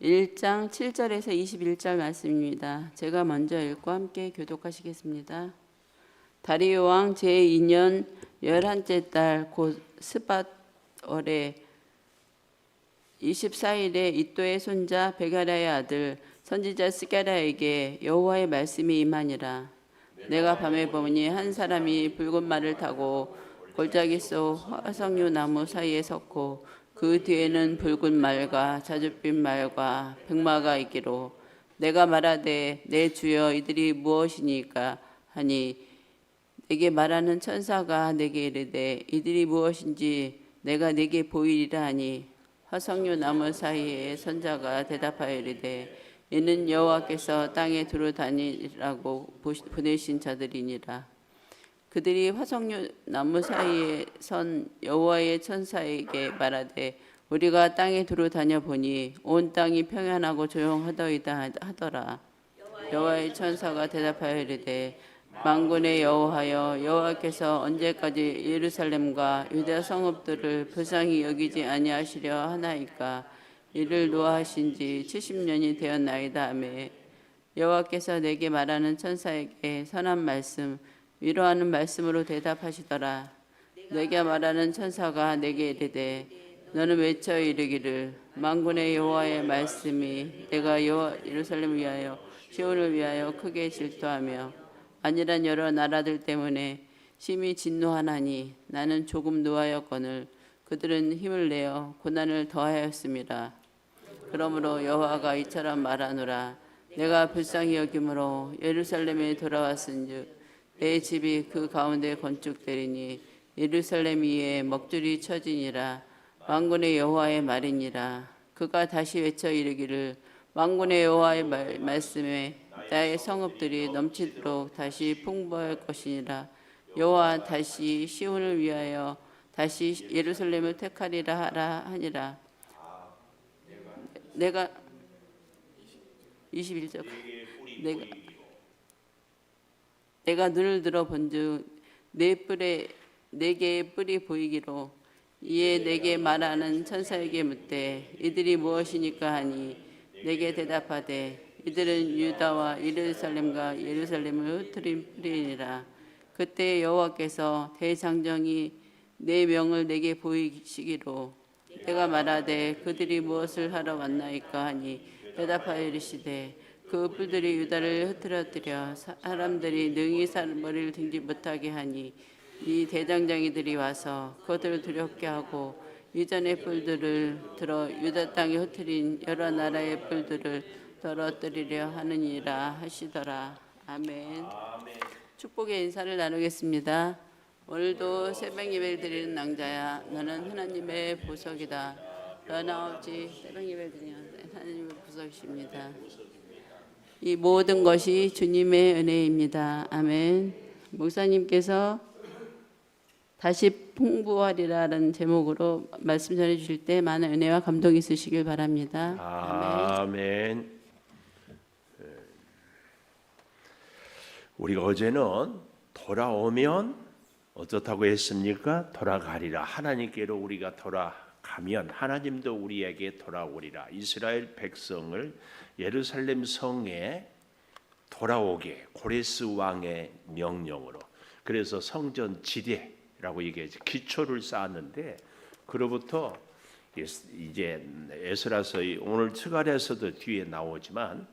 1장 7절에서 21절 말씀입니다. 제가 먼저 읽고 함께 교독하시겠습니다. 다리오 왕 제2년 11째 달 곧 스밧 월에 24일에 이또의 손자 베가랴의 아들 선지자 스가랴에게 여호와의 말씀이 임하니라. 내가 밤에 보니 한 사람이 붉은 말을 타고 골짜기 속 화석류 나무 사이에 섰고 그 뒤에는 붉은 말과 자줏빛 말과 백마가 있기로 내가 말하되 내 주여 이들이 무엇이니까 하니 내게 말하는 천사가 내게 이르되 이들이 무엇인지 내가 내게 보이리라 하니 화석류 나무 사이에 선자가 대답하여 이르되 이는 여호와께서 땅에 두루 다니라고 보내신 자들이니라. 그들이 화석류 나무 사이에 선 여호와의 천사에게 말하되 우리가 땅에 두루 다녀보니 온 땅이 평안하고 조용하더이다 하더라. 여호와의 천사가 대답하여 이르되 만군의 여호와여 여호와께서 언제까지 예루살렘과 유다 성읍들을 불쌍히 여기지 아니하시려 하나이까. 이를 노하신 지 70년이 되었나이다 하매 여호와께서 내게 말하는 천사에게 선한 말씀 위로하는 말씀으로 대답하시더라. 내게 말하는 천사가 내게 이르되 너는 외쳐 이르기를 만군의 여호와의 말씀이 내가 예루살렘을 위하여 시온을 위하여 크게 질투하며 아니란 여러 나라들 때문에 심히 진노하나니 나는 조금 노하였거늘 그들은 힘을 내어 고난을 더하였습니다. 그러므로 여호와가 이처럼 말하노라. 내가 불쌍히 여김으로 예루살렘에 돌아왔은즉 내 집이 그 가운데 건축되리니 예루살렘 위에 먹줄이 쳐지니라. 만군의 여호와의 말이니라. 그가 다시 외쳐 이르기를 만군의 여호와의 말씀에 나의 성읍들이 넘치도록 다시 풍부할 것이니라. 여호와 다시 시온을 위하여 다시 예루살렘을 택하리라 하라 하니라. 내가 21절 내가 눈을 들어 본즉 네 개의 뿔이 보이기로 이에 내게 말하는 천사에게 묻되 이들이 무엇이니까 하니 내게 대답하되 이들은 유다와 예루살렘과 예루살렘을 흩트린 뿔이니라. 그때 여호와께서 대장정이 내 명을 내게 보이시기로 내가 말하되 그들이 무엇을 하러 왔나이까 하니 대답하여 이르시되 그 뿔들이 유다를 흩트러뜨려 사람들이 능히 머리를 들지 못하게 하니 이 대장장이들이 와서 그들을 두렵게 하고 이전의 뿔들을 들어 유다 땅에 흩트린 여러 나라의 뿔들을 떨어뜨리려 하느니라 하시더라. 아멘. 축복의 인사를 나누겠습니다. 오늘도 새벽 예배를 드리는 낭자야 너는 하나님의 보석이다. 너나 없이 새벽 예배를 드리는 하나님의 보석이십니다. 이 모든 것이 주님의 은혜입니다. 아멘. 목사님께서 다시 풍부하리라는 제목으로 말씀 전해 주실 때 많은 은혜와 감동이 있으시길 바랍니다. 아멘. 우리가 어제는 돌아오면 어떻다고 했습니까? 돌아가리라. 하나님께로 우리가 돌아가면 하나님도 우리에게 돌아오리라. 이스라엘 백성을 예루살렘 성에 돌아오게 고레스 왕의 명령으로. 그래서 성전 지대라고 얘기하죠. 기초를 쌓았는데 그로부터 이제 에스라서 오늘 스가랴서도 뒤에 나오지만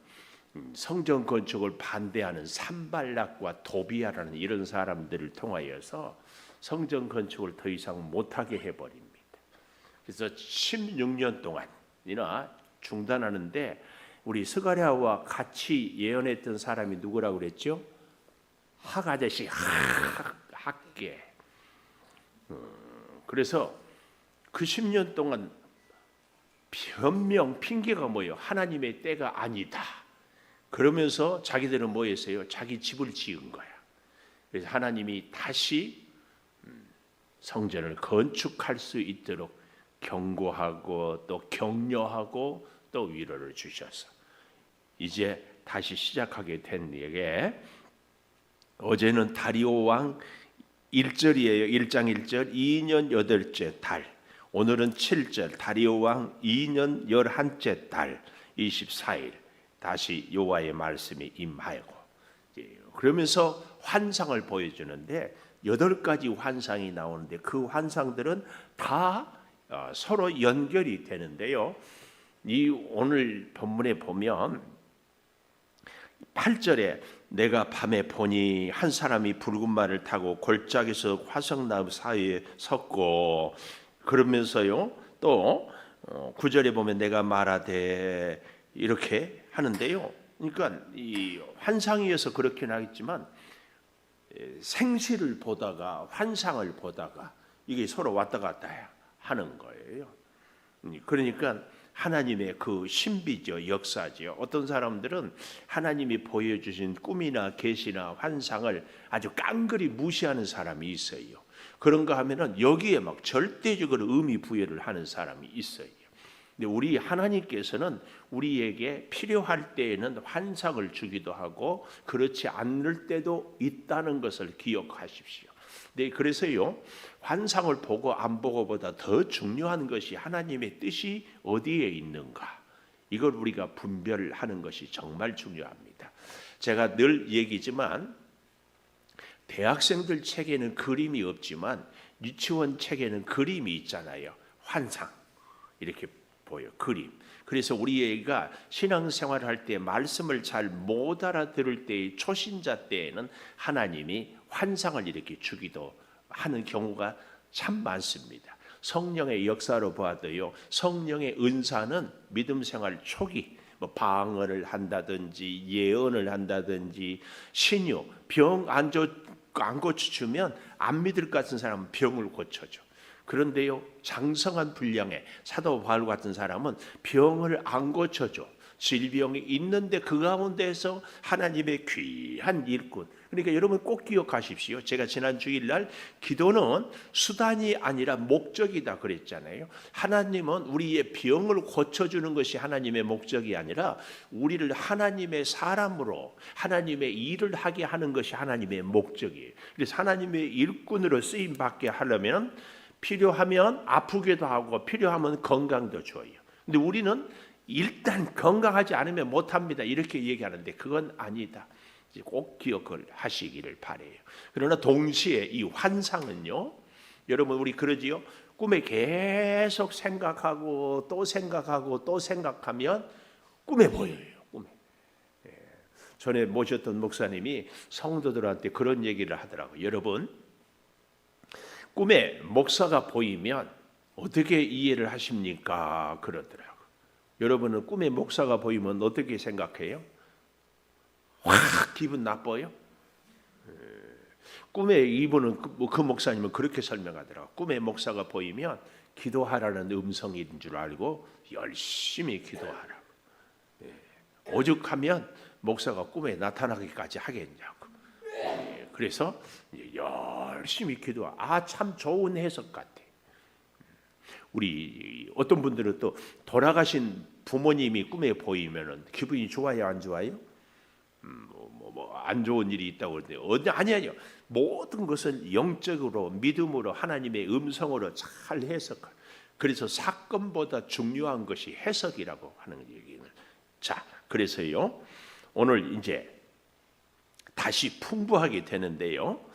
성전 건축을 반대하는 산발락과 도비아라는 이런 사람들을 통하여서 성전 건축을 더 이상 못하게 해버립니다. 그래서 16년 동안이나 중단하는데 우리 스가랴와 같이 예언했던 사람이 누구라고 그랬죠? 하가데시 학계. 그래서 그 10년 동안 변명 핑계가 뭐예요? 하나님의 때가 아니다. 그러면서 자기들은 뭐 했어요? 자기 집을 지은 거야. 그래서 하나님이 다시 성전을 건축할 수 있도록 경고하고 또 격려하고 또 위로를 주셔서 이제 다시 시작하게 된 얘기. 어제는 다리오 왕 1절이에요. 1장 1절 2년 8째 달. 오늘은 7절 다리오 왕 2년 11째 달. 24일 다시 여호와의 말씀이 임하고, 그러면서 환상을 보여주는데 8가지 환상이 나오는데 그 환상들은 다 서로 연결이 되는데요. 이 오늘 본문에 보면 8절에 내가 밤에 보니 한 사람이 붉은 말을 타고 골짜기에서 화석나무 사이에 섰고, 그러면서요 또 9절에 보면 내가 말하되 이렇게 하는데요. 그러니까 이 환상이어서 그렇긴 하겠지만 생시를 보다가 환상을 보다가 이게 서로 왔다 갔다 하는 거예요. 그러니까 하나님의 그 신비죠, 역사죠. 어떤 사람들은 하나님이 보여주신 꿈이나 계시나 환상을 아주 깡그리 무시하는 사람이 있어요. 그런가 하면은 여기에 막 절대적으로 의미 부여를 하는 사람이 있어요. 근데 우리 하나님께서는 우리에게 필요할 때에는 환상을 주기도 하고 그렇지 않을 때도 있다는 것을 기억하십시오. 네, 그래서요 환상을 보고 안 보고보다 더 중요한 것이 하나님의 뜻이 어디에 있는가, 이걸 우리가 분별하는 것이 정말 중요합니다. 제가 늘 얘기지만 대학생들 책에는 그림이 없지만 유치원 책에는 그림이 있잖아요. 환상 이렇게 보여, 그림. 그래서 우리 애가 신앙생활을 할 때 말씀을 잘 못 알아들을 때의 초신자 때에는 하나님이 환상을 이렇게 주기도 하는 경우가 참 많습니다. 성령의 역사로 봐도요, 성령의 은사는 믿음 생활 초기 뭐 방언을 한다든지 예언을 한다든지 신유, 병 안 고쳐주면 안 믿을 것 같은 사람은 병을 고쳐줘. 그런데요 장성한 분량의 사도 바울 같은 사람은 병을 안 고쳐줘. 질병이 있는데 그 가운데에서 하나님의 귀한 일꾼. 그러니까 여러분 꼭 기억하십시오. 제가 지난 주일날 기도는 수단이 아니라 목적이다 그랬잖아요. 하나님은 우리의 병을 고쳐주는 것이 하나님의 목적이 아니라 우리를 하나님의 사람으로 하나님의 일을 하게 하는 것이 하나님의 목적이에요. 그래서 하나님의 일꾼으로 쓰임 받게 하려면 필요하면 아프기도 하고 필요하면 건강도 줘요. 근데 우리는 일단 건강하지 않으면 못합니다 이렇게 얘기하는데 그건 아니다. 꼭 기억을 하시기를 바라요. 그러나 동시에 이 환상은요, 여러분 우리 그러지요. 꿈에 계속 생각하고 또 생각하고 또 생각하면 꿈에 보여요. 꿈에. 전에 모셨던 목사님이 성도들한테 그런 얘기를 하더라고요. 여러분 꿈에 목사가 보이면 어떻게 이해를 하십니까? 그러더라고요. 여러분은 꿈에 목사가 보이면 어떻게 생각해요? 확 기분 나빠요? 꿈에 이분은 그 목사님은 그렇게 설명하더라고요. 꿈에 목사가 보이면 기도하라는 음성인 줄 알고 열심히 기도하라고. 오죽하면 목사가 꿈에 나타나기까지 하겠냐고. 그래서 열심히 기도하. 참 좋은 해석 같아. 우리 어떤 분들은 또 돌아가신 부모님이 꿈에 보이면은 기분이 좋아요, 안 좋아요? 안 좋은 일이 있다고 그러는데 아니요. 모든 것은 영적으로 믿음으로 하나님의 음성으로 잘 해석할. 그래서 사건보다 중요한 것이 해석이라고 하는 얘기는. 자, 그래서요 오늘 이제 다시 풍부하게 되는데요.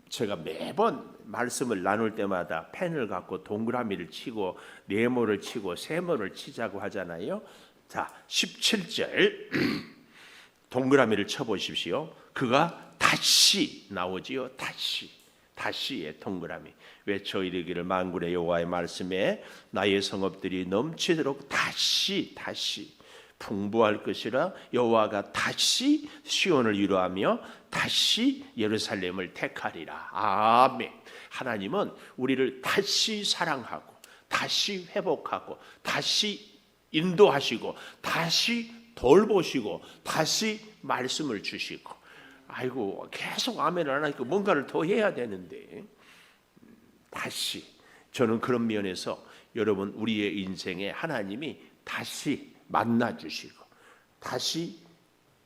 제가 매번 말씀을 나눌 때마다 펜을 갖고 동그라미를 치고 네모를 치고 세모를 치자고 하잖아요. 자, 17절 동그라미를 쳐보십시오. 그가 다시 나오지요. 다시의 동그라미. 외쳐 이르기를 만군의 여호와의 말씀에 나의 성읍들이 넘치도록 다시 풍부할 것이라. 여호와가 다시 시온을 위로하며 다시 예루살렘을 택하리라. 아멘. 하나님은 우리를 다시 사랑하고 다시 회복하고 다시 인도하시고 다시 돌보시고 다시 말씀을 주시고. 아이고 계속 아멘을 안 하니까 뭔가를 더 해야 되는데. 다시. 저는 그런 면에서 여러분 우리의 인생에 하나님이 다시 만나 주시고 다시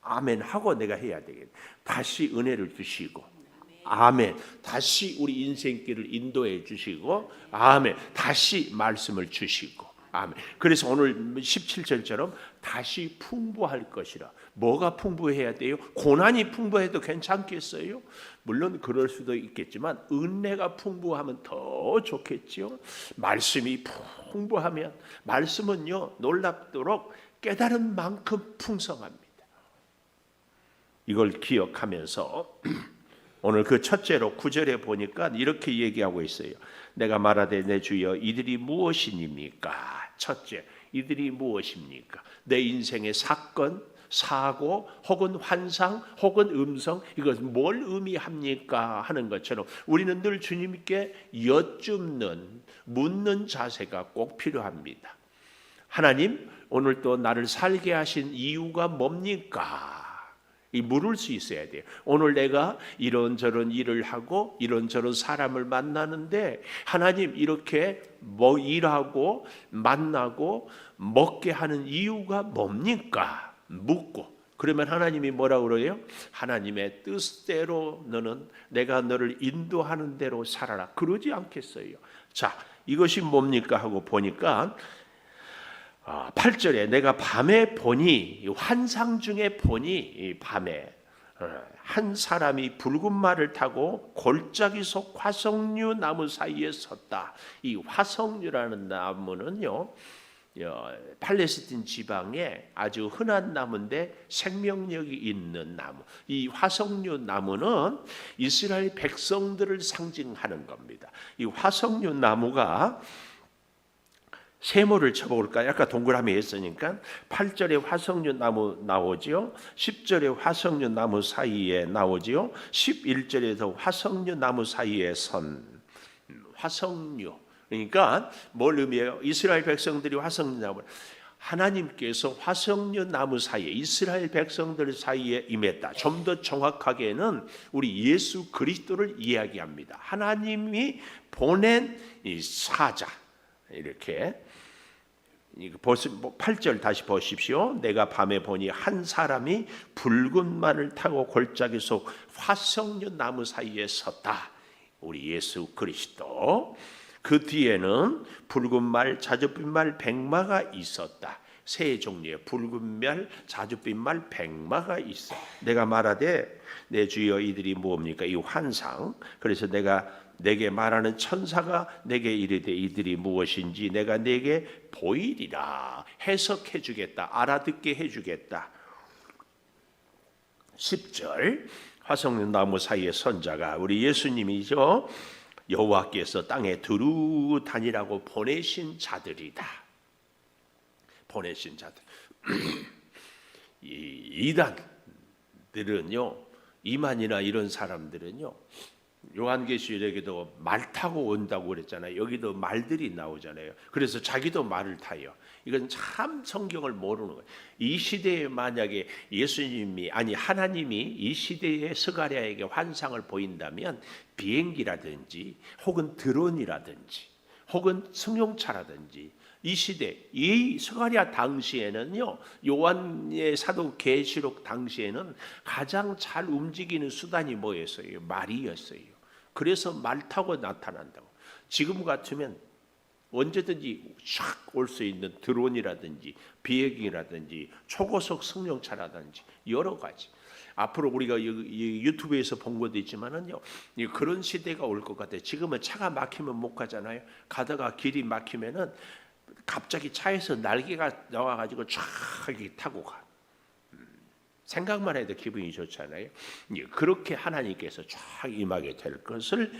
아멘 하고 내가 해야 되겠네. 다시 은혜를 주시고 아멘. 다시 우리 인생길을 인도해 주시고 아멘. 다시 말씀을 주시고 아멘. 그래서 오늘 17절처럼 다시 풍부할 것이라. 뭐가 풍부해야 돼요? 고난이 풍부해도 괜찮겠어요? 물론 그럴 수도 있겠지만 은혜가 풍부하면 더 좋겠죠. 말씀이 풍부하면, 말씀은요 놀랍도록 깨달은 만큼 풍성합니다. 이걸 기억하면서 오늘 그 첫째로 9절에 보니까 이렇게 얘기하고 있어요. 내가 말하되 내 주여 이들이 무엇이니까? 첫째, 이들이 무엇입니까? 내 인생의 사건, 사고, 혹은 환상, 혹은 음성, 이것은 뭘 의미합니까? 하는 것처럼 우리는 늘 주님께 여쭙는, 묻는 자세가 꼭 필요합니다. 하나님, 오늘 또 나를 살게 하신 이유가 뭡니까? 이 물을 수 있어야 돼요. 오늘 내가 이런저런 일을 하고 이런저런 사람을 만나는데 하나님 이렇게 뭐 일하고 만나고 먹게 하는 이유가 뭡니까? 묻고 그러면 하나님이 뭐라고 그래요? 하나님의 뜻대로 너는 내가 너를 인도하는 대로 살아라. 그러지 않겠어요? 자, 이것이 뭡니까 하고 보니까 8절에 내가 밤에 보니, 환상 중에 보니 밤에 한 사람이 붉은 말을 타고 골짜기 속 화석류 나무 사이에 섰다. 이 화석류라는 나무는요 팔레스틴 지방에 아주 흔한 나무인데 생명력이 있는 나무. 이 화석류 나무는 이스라엘 백성들을 상징하는 겁니다. 이 화석류 나무가 세모를 쳐볼까요? 아까 동그라미 했으니까 8절에 화석류 나무 나오지요. 10절에 화석류 나무 사이에 나오지요. 11절에서 화석류 나무 사이에 선 화석류. 그러니까 뭘 의미해요? 이스라엘 백성들이 화석류 나무 하나님께서 화석류 나무 사이에 이스라엘 백성들 사이에 임했다. 좀 더 정확하게는 우리 예수 그리스도를 이야기합니다. 하나님이 보낸 이 사자 이렇게 8절 다시 보십시오. 내가 밤에 보니 한 사람이 붉은 말을 타고 골짜기 속 화석류 나무 사이에 섰다. 우리 예수 그리스도. 그 뒤에는 붉은 말, 자줏빛 말, 백마가 있었다. 세 종류의 붉은 말, 자줏빛 말, 백마가 있어. 내가 말하되 내 주여 이들이 뭡니까? 이 환상. 그래서 내게 말하는 천사가 내게 이르되 이들이 무엇인지 내가 내게 보이리라. 해석해 주겠다. 알아듣게 해 주겠다. 10절 화석류 나무 사이에 선 자가 우리 예수님이죠. 여호와께서 땅에 두루 다니라고 보내신 자들이다. 보내신 자들. 이 이단들은요, 이만이나 이런 사람들은요, 요한계시록에도 말 타고 온다고 그랬잖아요. 여기도 말들이 나오잖아요. 그래서 자기도 말을 타요. 이건 참 성경을 모르는 거예요. 이 시대에 만약에 예수님이 아니 하나님이 이 시대에 스가랴에게 환상을 보인다면 비행기라든지 혹은 드론이라든지 혹은 승용차라든지 이 시대 이 스가랴 당시에는요 요한의 사도 계시록 당시에는 가장 잘 움직이는 수단이 뭐였어요? 말이었어요. 그래서 말 타고 나타난다고. 지금 같으면 언제든지 샥 올 수 있는 드론이라든지 비행기라든지 초고속 승용차라든지 여러 가지. 앞으로 우리가 유튜브에서 본 것도 있지만은요 그런 시대가 올 것 같아요. 지금은 차가 막히면 못 가잖아요. 가다가 길이 막히면은 갑자기 차에서 날개가 나와가지고 쫙 타고 가. 생각만 해도 기분이 좋잖아요. 그렇게 하나님께서 쫙 임하게 될 것을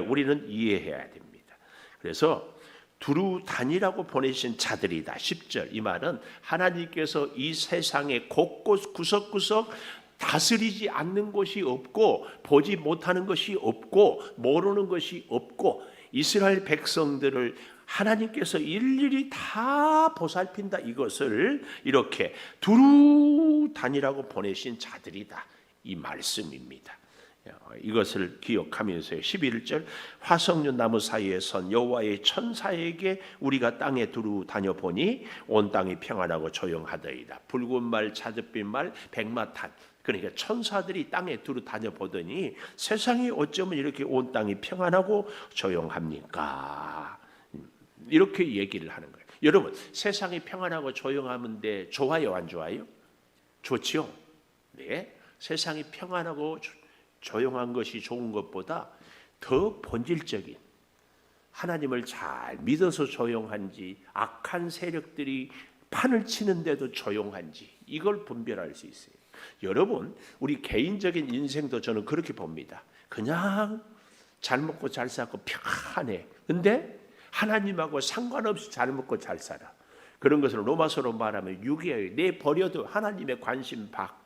우리는 이해해야 됩니다. 그래서 두루 다니라고 보내신 자들이다. 10절 이 말은 하나님께서 이 세상의 곳곳 구석구석 다스리지 않는 것이 없고 보지 못하는 것이 없고 모르는 것이 없고 이스라엘 백성들을 하나님께서 일일이 다 보살핀다. 이것을 이렇게 두루 다니라고 보내신 자들이다. 이 말씀입니다. 이것을 기억하면서요. 11절 화석류 나무 사이에 선 여호와의 천사에게 우리가 땅에 두루 다녀보니 온 땅이 평안하고 조용하더이다. 붉은 말, 자줏빛 말, 백마탄. 그러니까 천사들이 땅에 두루 다녀보더니 세상이 어쩌면 이렇게 온 땅이 평안하고 조용합니까? 이렇게 얘기를 하는 거예요. 여러분, 세상이 평안하고 조용하는데 좋아요, 안 좋아요? 좋지요. 네, 세상이 평안하고 조용한 것이 좋은 것보다 더 본질적인, 하나님을 잘 믿어서 조용한지, 악한 세력들이 판을 치는데도 조용한지, 이걸 분별할 수 있어요. 여러분, 우리 개인적인 인생도 저는 그렇게 봅니다. 그냥 잘 먹고 잘 살고 평안해. 근데 하나님하고 상관없이 잘 먹고 잘 살아. 그런 것을 로마서로 말하면 유기예요. 내 버려도 하나님의 관심 받고.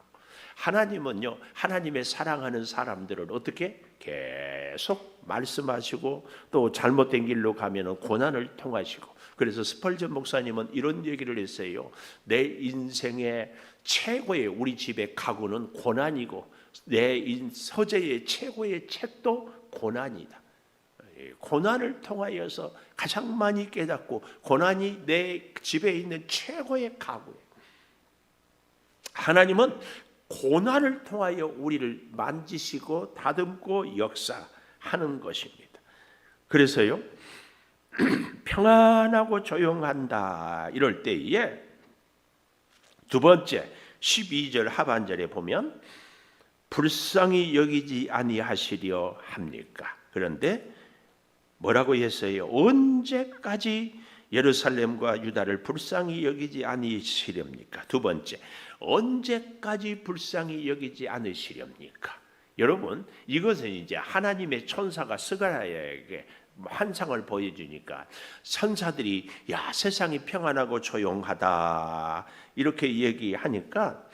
하나님은요, 하나님의 사랑하는 사람들을 어떻게 계속 말씀하시고 또 잘못된 길로 가면은 고난을 통하시고. 그래서 스펄전 목사님은 이런 얘기를 했어요. 내 인생의 최고의, 우리 집의 가구는 고난이고 내 서재의 최고의 책도 고난이다. 고난을 통하여서 가장 많이 깨닫고, 고난이 내 집에 있는 최고의 가구예요. 하나님은 고난을 통하여 우리를 만지시고 다듬고 역사하는 것입니다. 그래서요, 평안하고 조용한다 이럴 때에 두 번째 12절 하반절에 보면 불쌍히 여기지 아니하시려 합니까? 그런데 뭐라고 했어요? 언제까지 예루살렘과 유다를 불쌍히 여기지 아니시렵니까? 두 번째, 언제까지 불쌍히 여기지 않으시렵니까? 여러분, 이것은 이제 하나님의 천사가 스가랴에게 환상을 보여주니까 천사들이 야, 세상이 평안하고 조용하다 이렇게 얘기하니까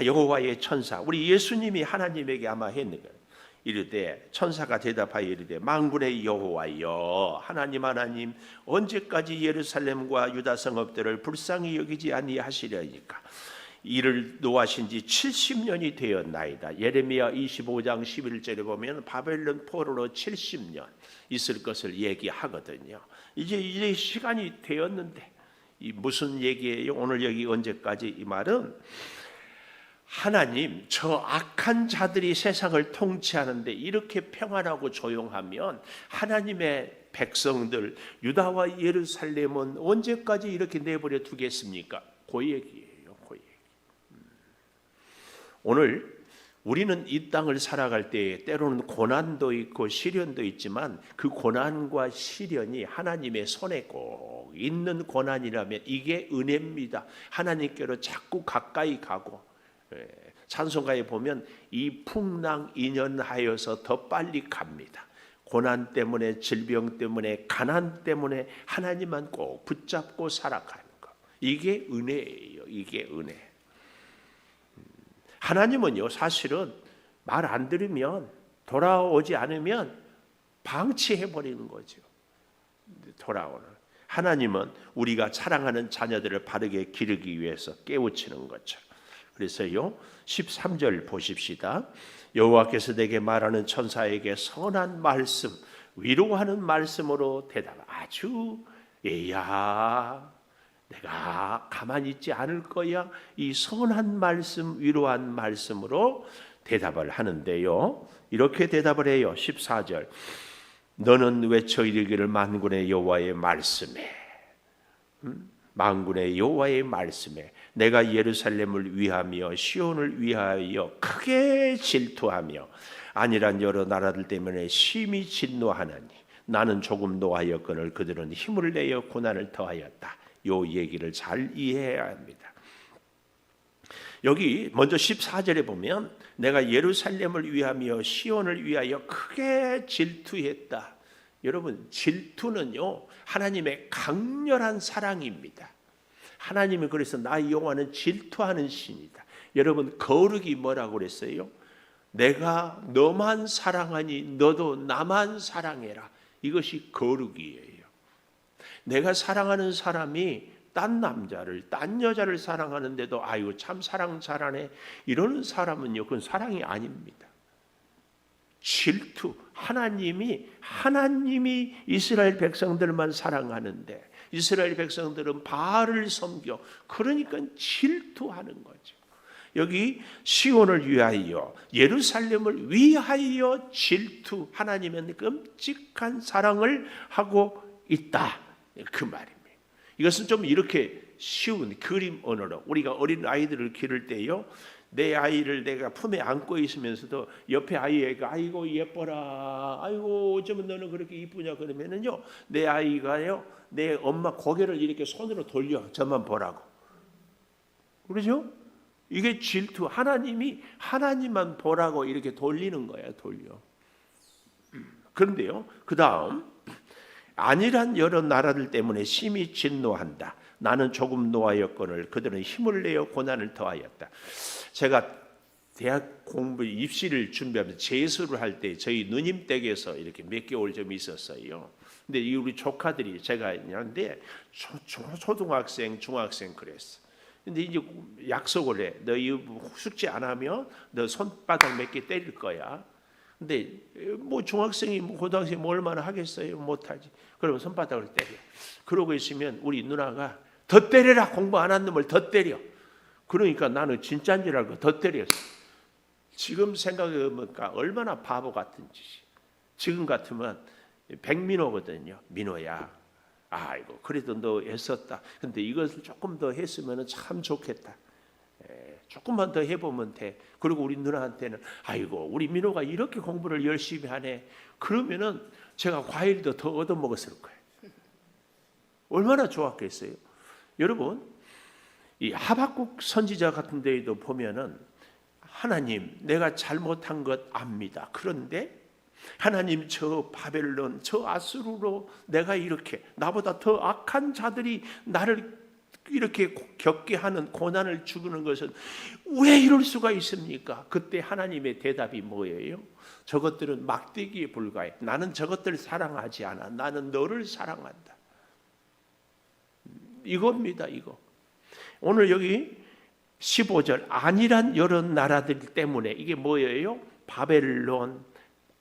여호와의 천사, 우리 예수님이 하나님에게 아마 했는 거예요. 이르되, 천사가 대답하여 이르되, 만군의 여호와여, 하나님 언제까지 예루살렘과 유다 성읍들을 불쌍히 여기지 아니하시려니까? 이를 노하신 지 70년이 되었나이다. 예레미야 25장 11절에 보면 바벨론 포로로 70년 있을 것을 얘기하거든요. 이제 시간이 되었는데, 이 무슨 얘기예요? 오늘 여기 언제까지? 이 말은 하나님, 저 악한 자들이 세상을 통치하는데 이렇게 평안하고 조용하면 하나님의 백성들 유다와 예루살렘은 언제까지 이렇게 내버려 두겠습니까? 그 얘기예요. 그 얘기. 오늘 우리는 이 땅을 살아갈 때 때로는 고난도 있고 시련도 있지만 그 고난과 시련이 하나님의 손에 꼭 있는 고난이라면 이게 은혜입니다. 하나님께로 자꾸 가까이 가고, 찬송가에 보면 이 풍랑 인연하여서 더 빨리 갑니다. 고난 때문에, 질병 때문에, 가난 때문에 하나님만 꼭 붙잡고 살아가는 것, 이게 은혜예요. 이게 은혜. 하나님은요, 사실은 말 안 들으면, 돌아오지 않으면 방치해버리는 거죠. 돌아오는 하나님은 우리가 사랑하는 자녀들을 바르게 기르기 위해서 깨우치는 거죠. 그래서요, 13절 보십시다. 여호와께서 내게 말하는 천사에게 선한 말씀, 위로하는 말씀으로 대답. 아주 얘야, 내가 가만히 있지 않을 거야. 이 선한 말씀, 위로한 말씀으로 대답을 하는데요, 이렇게 대답을 해요. 14절, 너는 외쳐 이르기를 만군의 여호와의 말씀에, 만군의 여호와의 말씀에 내가 예루살렘을 위하며 시온을 위하여 크게 질투하며 아니란 여러 나라들 때문에 심히 진노하나니 나는 조금 노하였거늘 그들은 힘을 내어 고난을 더하였다. 요 얘기를 잘 이해해야 합니다. 여기 먼저 14절에 보면 내가 예루살렘을 위하며 시온을 위하여 크게 질투했다. 여러분, 질투는요, 하나님의 강렬한 사랑입니다. 하나님이 그래서 나의 여호와는 질투하는 신이다. 여러분, 거룩이 뭐라고 그랬어요? 내가 너만 사랑하니 너도 나만 사랑해라. 이것이 거룩이에요. 내가 사랑하는 사람이 딴 남자를, 딴 여자를 사랑하는데도 아유 참 사랑 잘하네, 이러는 사람은요, 그건 사랑이 아닙니다. 질투. 하나님이 이스라엘 백성들만 사랑하는데 이스라엘 백성들은 바알을 섬겨. 그러니까 질투하는 거죠. 여기 시온을 위하여, 예루살렘을 위하여 질투. 하나님은 끔찍한 사랑을 하고 있다, 그 말입니다. 이것은 좀 이렇게 쉬운 그림 언어로 우리가 어린 아이들을 기를 때요, 내 아이를 내가 품에 안고 있으면서도 옆에 아이가 아이고 예뻐라, 아이고 어쩌면 너는 그렇게 이쁘냐 그러면은요, 내 아이가요 내 엄마 고개를 이렇게 손으로 돌려, 저만 보라고. 그렇죠? 이게 질투. 하나님이 하나님만 보라고 이렇게 돌리는 거야, 돌려. 그런데요, 그 다음, 아니란 여러 나라들 때문에 심히 진노한다. 나는 조금 노하였거늘 그들은 힘을 내어 고난을 더하였다. 제가 대학 공부 입시를 준비하면서 재수를 할 때 저희 누님 댁에서 이렇게 몇 개월 좀 있었어요. 근데 이 우리 조카들이 제가 있는데 초등학생, 중학생 그랬어. 근데 이제 약속을 해. 너 이 숙제 안 하면 너 손바닥 몇 개 때릴 거야. 근데 뭐 중학생이 뭐 고등학생이 뭐 얼마나 하겠어요? 못하지. 그러면 손바닥을 때려. 그러고 있으면 우리 누나가 더 때려라, 공부 안 한 놈을 더 때려. 그러니까 나는 진짜인 줄 알고 더 때렸어. 지금 생각해보니까 얼마나 바보 같은 짓이. 지금 같으면 백민호거든요. 민호야, 아이고 그래도 너 애썼다. 근데 이것을 조금 더 했으면 참 좋겠다. 조금만 더 해보면 돼. 그리고 우리 누나한테는 아이고 우리 민호가 이렇게 공부를 열심히 하네. 그러면은 제가 과일도 더 얻어먹었을 거예요. 얼마나 좋았겠어요. 여러분, 이 하박국 선지자 같은 데에도 보면은 하나님 내가 잘못한 것 압니다. 그런데 하나님 저 바벨론 저 아수르로 내가 이렇게 나보다 더 악한 자들이 나를 이렇게 겪게 하는 고난을 주는 것은 왜 이럴 수가 있습니까? 그때 하나님의 대답이 뭐예요? 저것들은 막대기에 불과해. 나는 저것들 사랑하지 않아. 나는 너를 사랑한다. 이겁니다. 이거. 오늘 여기 15절 아니란 여러 나라들 때문에 이게 뭐예요? 바벨론,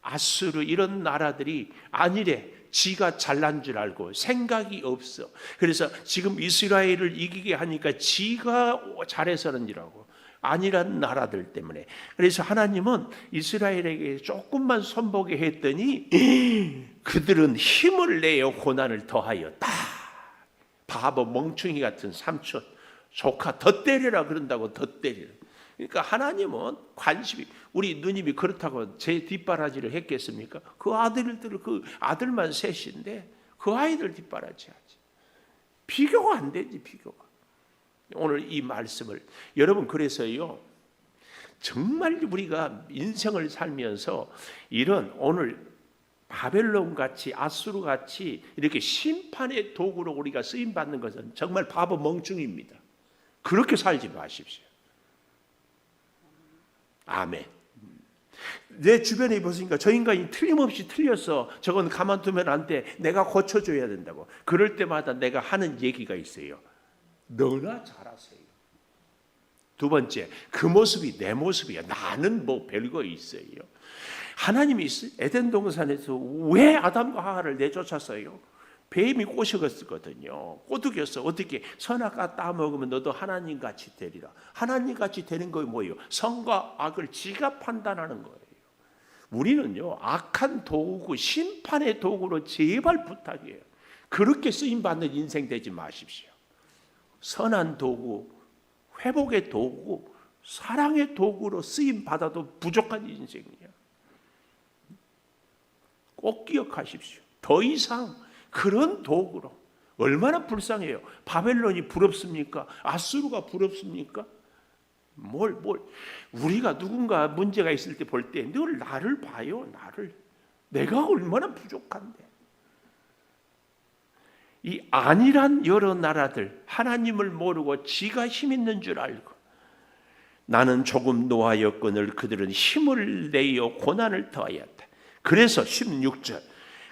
아수르 이런 나라들이 아니래. 지가 잘난 줄 알고 생각이 없어. 그래서 지금 이스라엘을 이기게 하니까 지가 잘해서는지라고. 아니란 나라들 때문에. 그래서 하나님은 이스라엘에게 조금만 손보게 했더니 그들은 힘을 내어 고난을 더하였다. 바보 멍충이 같은 삼촌 조카 더 때려라 그런다고 더 때리라. 그러니까 하나님은 관심이, 우리 누님이 그렇다고 제 뒷바라지를 했겠습니까? 그 아들들, 그 아들만 셋인데 그 아이들 뒷바라지 하지. 비교가 안 되지, 비교가. 오늘 이 말씀을 여러분, 그래서요 정말 우리가 인생을 살면서 이런 오늘 바벨론 같이 아수르 같이 이렇게 심판의 도구로 우리가 쓰임 받는 것은 정말 바보 멍충입니다. 그렇게 살지 마십시오. 아멘. 내 주변에 보시니까 저 인간이 틀림없이 틀렸어. 저건 가만두면 안 돼. 내가 고쳐줘야 된다고. 그럴 때마다 내가 하는 얘기가 있어요. 너나 잘하세요. 두 번째, 그 모습이 내 모습이야. 나는 뭐 별거 있어요. 하나님이 에덴 동산에서 왜 아담과 하와를 내쫓았어요? 뱀이 꼬셔갔거든요. 꼬드겼어. 어떻게? 선악과 따먹으면 너도 하나님같이 되리라. 하나님같이 되는 거 뭐예요? 선과 악을 지가 판단하는 거예요. 우리는요 악한 도구, 심판의 도구로 제발 부탁이에요. 그렇게 쓰임받는 인생 되지 마십시오. 선한 도구, 회복의 도구, 사랑의 도구로 쓰임받아도 부족한 인생이에요. 꼭 기억하십시오. 더 이상 그런 도구로 얼마나 불쌍해요. 바벨론이 부럽습니까? 아수르가 부럽습니까? 뭘 우리가 누군가 문제가 있을 때 볼 때 늘 나를 봐요. 나를. 내가 얼마나 부족한데. 이 아니란 여러 나라들 하나님을 모르고 지가 힘 있는 줄 알고 나는 조금 노하였거늘 그들은 힘을 내어 고난을 더하였다. 그래서 16절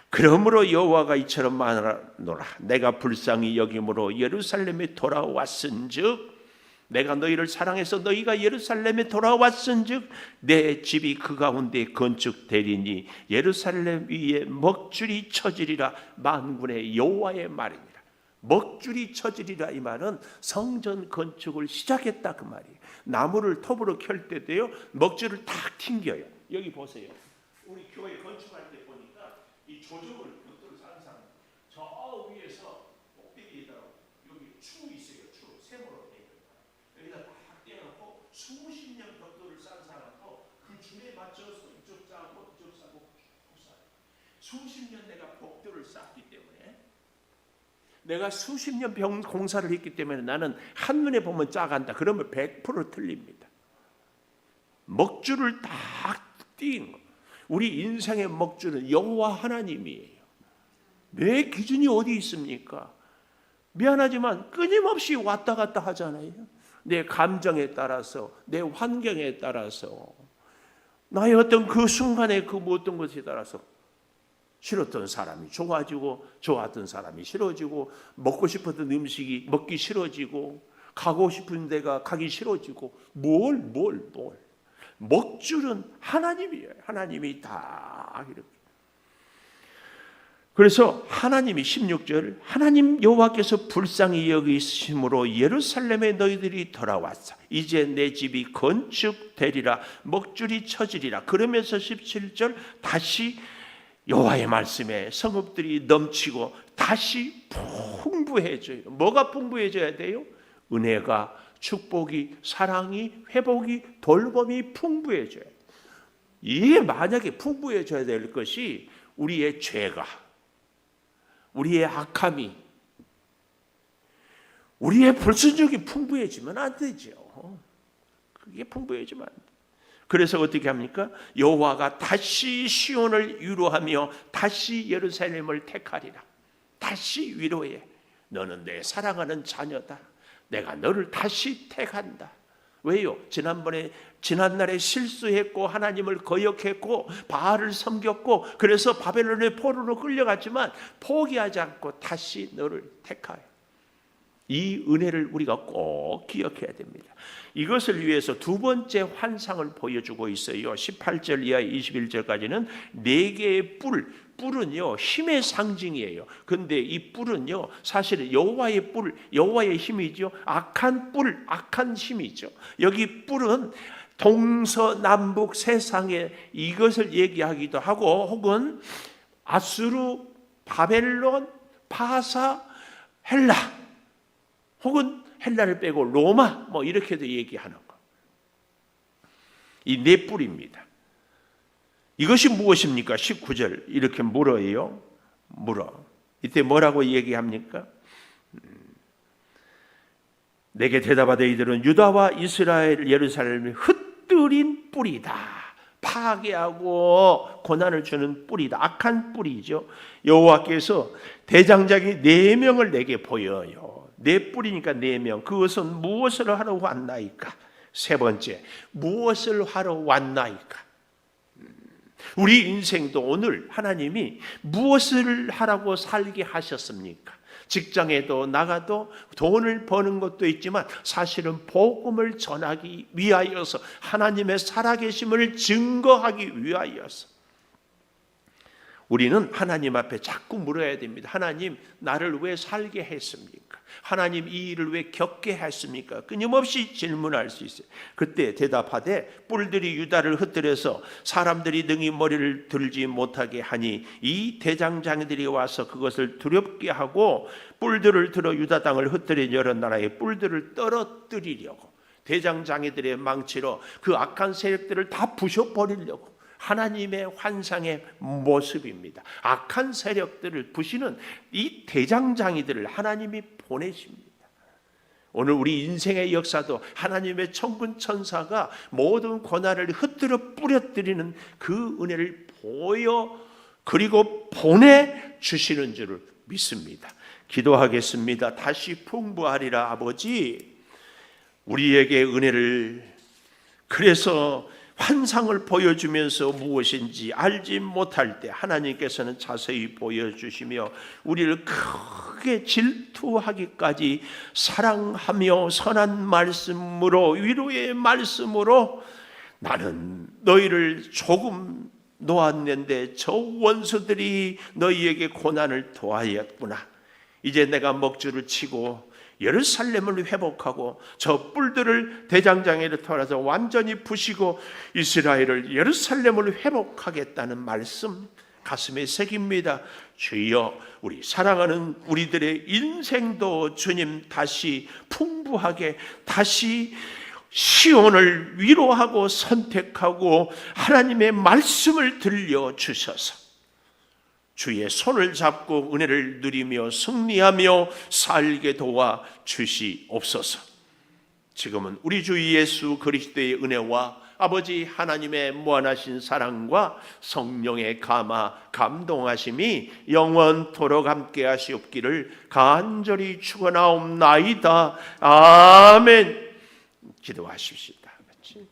그러므로 여호와가 이처럼 말하노라 내가 불쌍히 여김으로 예루살렘에 돌아왔은즉 내가 너희를 사랑해서 너희가 예루살렘에 돌아왔은즉 내 집이 그 가운데 건축되리니 예루살렘 위에 먹줄이 쳐지리라 만군의 여호와의 말이니라. 먹줄이 쳐지리라 이 말은 성전 건축을 시작했다 그 말이에요. 나무를 톱으로 켤 때도요 먹줄을 탁 튕겨요. 여기 보세요. 우리 교회 건축할 때 보니까 이 조정을 붙들어서 항상 저 위에서 꼭대기에다가 수십 년 내가 복도를 쌓기 때문에, 내가 수십 년 공사를 했기 때문에 나는 한눈에 보면 짜간다. 그러면 100% 틀립니다. 먹줄을 딱 띈 거. 우리 인생의 먹줄은 여호와 하나님이에요. 내 기준이 어디 있습니까? 미안하지만 끊임없이 왔다 갔다 하잖아요. 내 감정에 따라서, 내 환경에 따라서, 나의 어떤 그 순간의 그 어떤 것에 따라서 싫었던 사람이 좋아지고, 좋았던 사람이 싫어지고, 먹고 싶었던 음식이 먹기 싫어지고, 가고 싶은 데가 가기 싫어지고, 뭘. 먹줄은 하나님이에요. 하나님이 다 이렇게. 그래서 하나님이 16절, 하나님 여호와께서 불쌍히 여기심으로 예루살렘에 너희들이 돌아왔어. 이제 내 집이 건축되리라. 먹줄이 쳐지리라. 그러면서 17절 다시 여호와의 말씀에 성읍들이 넘치고 다시 풍부해져요. 뭐가 풍부해져야 돼요? 은혜가, 축복이, 사랑이, 회복이, 돌봄이 풍부해져요. 이게 만약에 풍부해져야 될 것이 우리의 죄가, 우리의 악함이, 우리의 불순종이 풍부해지면 안 되죠. 그게 풍부해지면 안 돼요. 그래서 어떻게 합니까? 여호와가 다시 시온을 위로하며 다시 예루살렘을 택하리라. 다시 위로해. 너는 내 사랑하는 자녀다. 내가 너를 다시 택한다. 왜요? 지난날에 실수했고 하나님을 거역했고 바알을 섬겼고 그래서 바벨론의 포로로 끌려갔지만 포기하지 않고 다시 너를 택하여. 이 은혜를 우리가 꼭 기억해야 됩니다. 이것을 위해서 두 번째 환상을 보여주고 있어요. 18절 이하 21절까지는 네 개의 뿔은요 힘의 상징이에요. 근데 이 뿔은요 사실은 여호와의 뿔, 여호와의 힘이죠. 악한 뿔, 악한 힘이죠. 여기 뿔은 동서남북 세상에 이것을 얘기하기도 하고 혹은 아수르, 바벨론, 파사, 헬라 혹은 헬라를 빼고 로마 뭐 이렇게도 얘기하는 거. 이 네 뿔입니다. 이것이 무엇입니까? 19절 이렇게 물어요. 이때 뭐라고 얘기합니까? 내게 대답하되 이들은 유다와 이스라엘 예루살렘을 흩뜨린 뿔이다. 파괴하고 고난을 주는 뿔이다. 악한 뿔이죠. 여호와께서 대장장이 4명을 내게 보여요. 4뿔이니까 4명. 그것은 무엇을 하러 왔나이까? 세 번째, 무엇을 하러 왔나이까? 우리 인생도 오늘 하나님이 무엇을 하라고 살게 하셨습니까? 직장에도 나가도 돈을 버는 것도 있지만 사실은 복음을 전하기 위하여서 하나님의 살아계심을 증거하기 위하여서 우리는 하나님 앞에 자꾸 물어야 됩니다. 하나님, 나를 왜 살게 했습니까? 하나님, 이 일을 왜 겪게 했습니까? 끊임없이 질문할 수 있어요. 그때 대답하되 뿔들이 유다를 흩뜨려서 사람들이 능히 머리를 들지 못하게 하니 이 대장장이들이 와서 그것을 두렵게 하고 뿔들을 들어 유다 땅을 흩뜨린 여러 나라의 뿔들을 떨어뜨리려고 대장장이들의 망치로 그 악한 세력들을 다 부셔버리려고 하나님의 환상의 모습입니다. 악한 세력들을 부시는 이 대장장이들을 하나님이 보내십니다. 오늘 우리 인생의 역사도 하나님의 천군 천사가 모든 고난을 흩뜨려 뿌려뜨리는 그 은혜를 보여 그리고 보내주시는 줄을 믿습니다. 기도하겠습니다. 다시 풍부하리라. 아버지, 우리에게 은혜를 그래서 환상을 보여주면서 무엇인지 알지 못할 때 하나님께서는 자세히 보여주시며 우리를 크게 질투하기까지 사랑하며 선한 말씀으로 위로의 말씀으로 나는 너희를 조금 놓았는데 저 원수들이 너희에게 고난을 더하였구나. 이제 내가 먹줄을 치고 예루살렘을 회복하고 저 뿔들을 대장장이를 털어서 완전히 부시고 이스라엘을 예루살렘을 회복하겠다는 말씀 가슴에 새깁니다. 주여, 우리 사랑하는 우리들의 인생도 주님 다시 풍부하게 다시 시온을 위로하고 선택하고 하나님의 말씀을 들려주셔서 주의 손을 잡고 은혜를 누리며 승리하며 살게 도와 주시옵소서. 지금은 우리 주 예수 그리스도의 은혜와 아버지 하나님의 무한하신 사랑과 성령의 감동하심이 영원토록 함께 하시옵기를 간절히 축원하옵나이다. 아멘. 기도하십시오. 다 같이.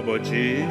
아버지